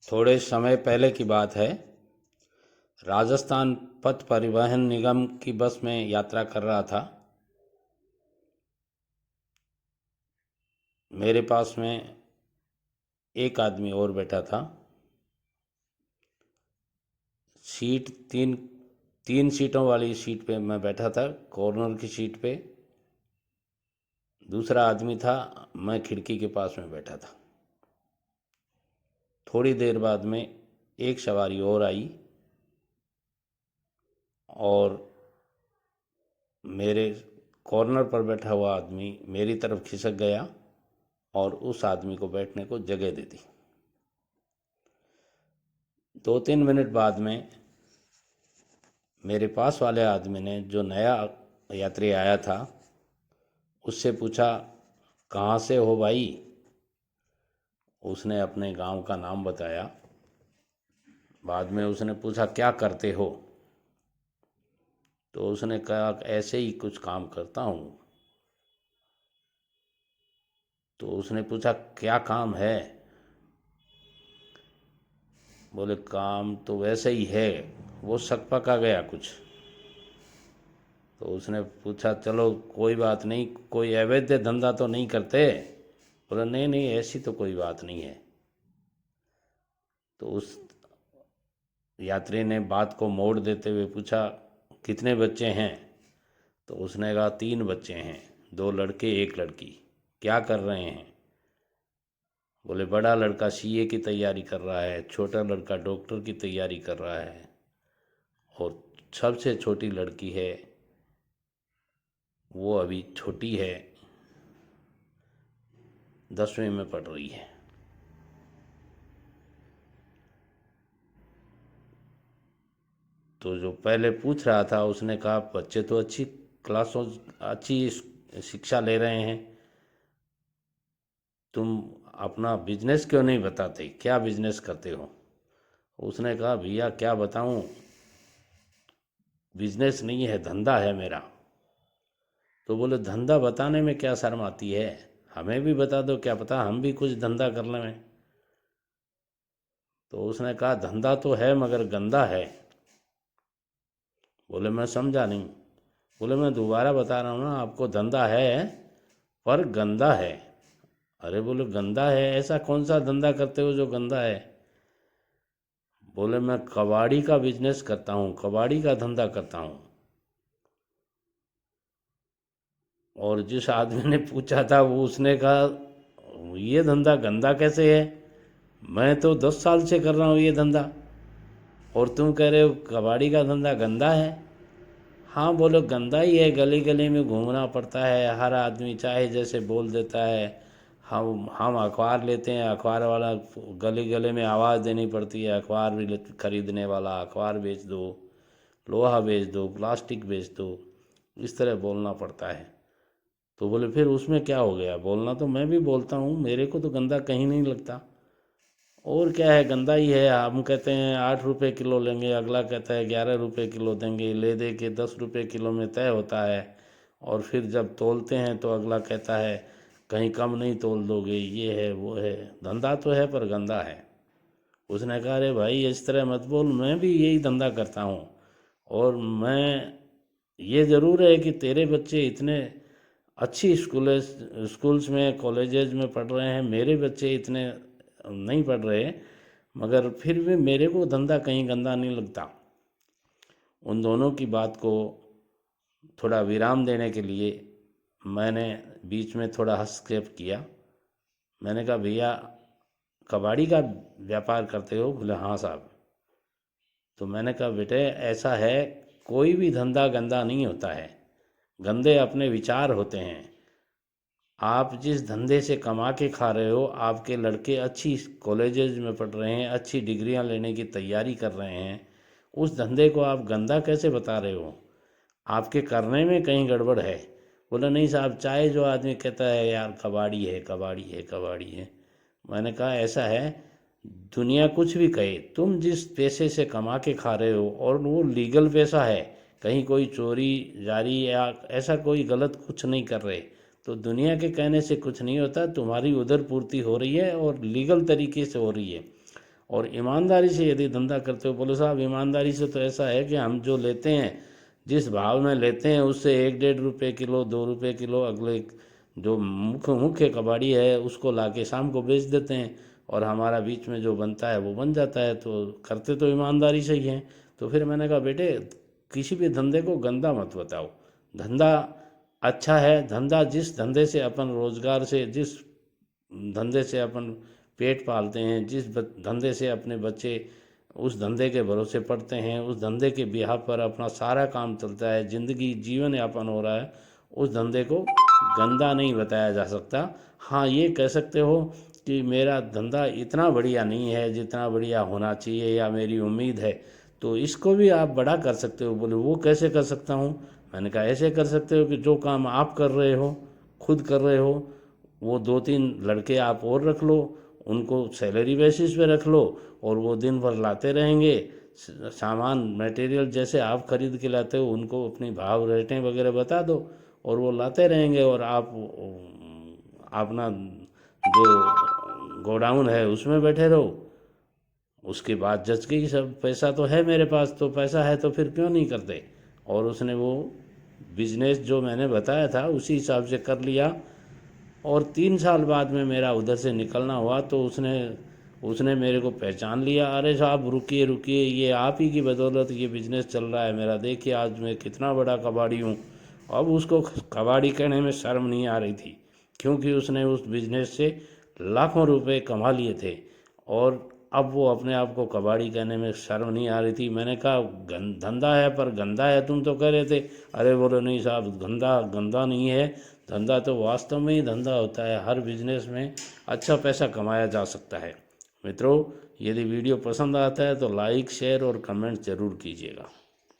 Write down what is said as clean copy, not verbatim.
थोड़े समय पहले की बात है। राजस्थान पथ परिवहन निगम की बस में यात्रा कर रहा था। मेरे पास में एक आदमी और बैठा था। सीट तीन तीन सीटों वाली सीट पे मैं बैठा था, कॉर्नर की सीट पे। दूसरा आदमी था, मैं खिड़की के पास में बैठा था। थोड़ी देर बाद में एक सवारी और आई और मेरे कॉर्नर पर बैठा हुआ आदमी मेरी तरफ खिसक गया और उस आदमी को बैठने को जगह दे दी। 2-3 मिनट बाद में मेरे पास वाले आदमी ने, जो नया यात्री आया था, उससे पूछा, कहाँ से हो भाई? उसने अपने गांव का नाम बताया। बाद में उसने पूछा, क्या करते हो? तो उसने कहा, ऐसे ही कुछ काम करता हूँ। तो उसने पूछा, क्या काम है? बोले, काम तो वैसे ही है, वो शक पका गया कुछ। तो उसने पूछा, चलो कोई बात नहीं, कोई अवैध धंधा तो नहीं करते? बोला, नहीं नहीं, ऐसी तो कोई बात नहीं है। तो उस यात्री ने बात को मोड़ देते हुए पूछा, कितने बच्चे हैं? तो उसने कहा, 3 बच्चे हैं, 2 लड़के 1 लड़की। क्या कर रहे हैं? बोले, बड़ा लड़का सीए की तैयारी कर रहा है, छोटा लड़का डॉक्टर की तैयारी कर रहा है, और सबसे छोटी लड़की है, वो अभी छोटी है, 10वीं में पढ़ रही है। तो जो पहले पूछ रहा था उसने कहा, बच्चे तो अच्छी क्लासों, अच्छी शिक्षा ले रहे हैं, तुम अपना बिजनेस क्यों नहीं बताते? क्या बिजनेस करते हो? उसने कहा, भैया क्या बताऊं, बिजनेस नहीं है, धंधा है मेरा। तो बोले, धंधा बताने में क्या शर्म आती है? हमें भी बता दो, क्या पता हम भी कुछ धंधा कर लें। तो उसने कहा, धंधा तो है मगर गंदा है। बोले, मैं समझा नहीं। बोले, मैं दोबारा बता रहा हूँ ना आपको, धंधा है पर गंदा है। अरे बोले, गंदा है? ऐसा कौन सा धंधा करते हो जो गंदा है? बोले, मैं कबाड़ी का बिजनेस करता हूँ, कबाड़ी का धंधा करता हूँ। और जिस आदमी ने पूछा था वो उसने कहा, ये धंधा गंदा कैसे है? मैं तो 10 साल से कर रहा हूँ ये धंधा, और तुम कह रहे हो कबाड़ी का धंधा गंदा है? हाँ बोलो, गंदा ही है, गली गली में घूमना पड़ता है, हर आदमी चाहे जैसे बोल देता है। हम अखबार लेते हैं, अखबार वाला गली गली में आवाज़ देनी पड़ती है, अखबार भी खरीदने वाला, अखबार बेच दो, लोहा बेच दो, प्लास्टिक बेच दो, इस तरह बोलना पड़ता है। तो बोले, फिर उसमें क्या हो गया? बोलना तो मैं भी बोलता हूँ, मेरे को तो गंदा कहीं नहीं लगता। और क्या है, गंदा ही है। हम कहते हैं 8 रुपये किलो लेंगे, अगला कहता है 11 रुपये किलो देंगे, ले दे के 10 रुपये किलो में तय होता है। और फिर जब तोलते हैं तो अगला कहता है, कहीं कम नहीं तोल दोगे, ये है वो है। धंधा तो है पर गंदा है। उसने कहा, अरे भाई इस तरह मत बोल, मैं भी यही धंधा करता हूँ। और मैं, ये ज़रूर है कि तेरे बच्चे इतने अच्छी स्कूल्स में, कॉलेजेस में पढ़ रहे हैं, मेरे बच्चे इतने नहीं पढ़ रहे, मगर फिर भी मेरे को धंधा कहीं गंदा नहीं लगता। उन दोनों की बात को थोड़ा विराम देने के लिए मैंने बीच में थोड़ा हस्तक्षेप किया। मैंने कहा, भैया कबाड़ी का व्यापार करते हो? बोले, हाँ साहब। तो मैंने कहा, बेटे ऐसा है, कोई भी धंधा गंदा नहीं होता है, गंदे अपने विचार होते हैं। आप जिस धंधे से कमा के खा रहे हो, आपके लड़के अच्छी कॉलेजेस में पढ़ रहे हैं, अच्छी डिग्रियां लेने की तैयारी कर रहे हैं, उस धंधे को आप गंदा कैसे बता रहे हो? आपके करने में कहीं गड़बड़ है। बोला, नहीं साहब, चाहे जो आदमी कहता है यार कबाड़ी है, कबाड़ी है, कबाड़ी है। मैंने कहा, ऐसा है, दुनिया कुछ भी कहे, तुम जिस पैसे से कमा के खा रहे हो और वो लीगल पैसा है, कहीं कोई चोरी जारी या ऐसा कोई गलत कुछ नहीं कर रहे, तो दुनिया के कहने से कुछ नहीं होता। तुम्हारी उधर पूर्ति हो रही है और लीगल तरीके से हो रही है। और ईमानदारी से यदि धंधा करते हो, बोले साहब ईमानदारी से तो ऐसा है कि हम जो लेते हैं, जिस भाव में लेते हैं उससे 1-1.5 रुपये किलो, 2 रुपये किलो अगले जो मुख्य मुख्य कबाड़ी है उसको लाके शाम को बेच देते हैं, और हमारा बीच में जो बनता है वो बन जाता है। तो करते तो ईमानदारी से ही हैं। तो फिर मैंने कहा बेटे, किसी भी धंधे को गंदा मत बताओ। धंधा अच्छा है। धंधा जिस धंधे से अपन रोजगार से, जिस धंधे से अपन पेट पालते हैं, जिस धंधे से अपने बच्चे उस धंधे के भरोसे पड़ते हैं, उस धंधे के बिहार पर अपना सारा काम चलता है, ज़िंदगी जीवन यापन हो रहा है, उस धंधे को गंदा नहीं बताया जा सकता। हाँ, ये कह सकते हो कि मेरा धंधा इतना बढ़िया नहीं है जितना बढ़िया होना चाहिए या मेरी उम्मीद है, तो इसको भी आप बड़ा कर सकते हो। बोले वो कैसे कर सकता हूँ? मैंने कहा ऐसे कर सकते हो कि जो काम आप कर रहे हो, खुद कर रहे हो, वो 2-3 लड़के आप और रख लो, उनको सैलरी बेसिस पे रख लो, और वो दिन भर लाते रहेंगे सामान मटेरियल। जैसे आप खरीद के लाते हो उनको अपनी भाव रेटें वगैरह बता दो, और वो लाते रहेंगे, और आप अपना जो गोडाउन है उसमें बैठे रहो। उसके बाद जच गई सब, पैसा तो है मेरे पास, तो पैसा है तो फिर क्यों नहीं करते। और उसने वो बिजनेस जो मैंने बताया था उसी हिसाब से कर लिया। और 3 साल बाद में मेरा उधर से निकलना हुआ तो उसने उसने मेरे को पहचान लिया। अरे साहब रुकिए रुकिए, ये आप ही की बदौलत ये बिजनेस चल रहा है मेरा, देखिए आज मैं कितना बड़ा कबाड़ी हूँ। अब उसको कबाड़ी कहने में शर्म नहीं आ रही थी, क्योंकि उसने उस बिजनेस से लाखों रुपए कमा लिए थे, और अब वो अपने आप को कबाड़ी कहने में शर्म नहीं आ रही थी। मैंने कहा धंधा है पर गंदा है तुम तो कह रहे थे। अरे बोलो नहीं साहब, गंदा गंदा नहीं है, धंधा तो वास्तव में ही धंधा होता है। हर बिजनेस में अच्छा पैसा कमाया जा सकता है। मित्रों, यदि वीडियो पसंद आता है तो लाइक, शेयर और कमेंट ज़रूर कीजिएगा।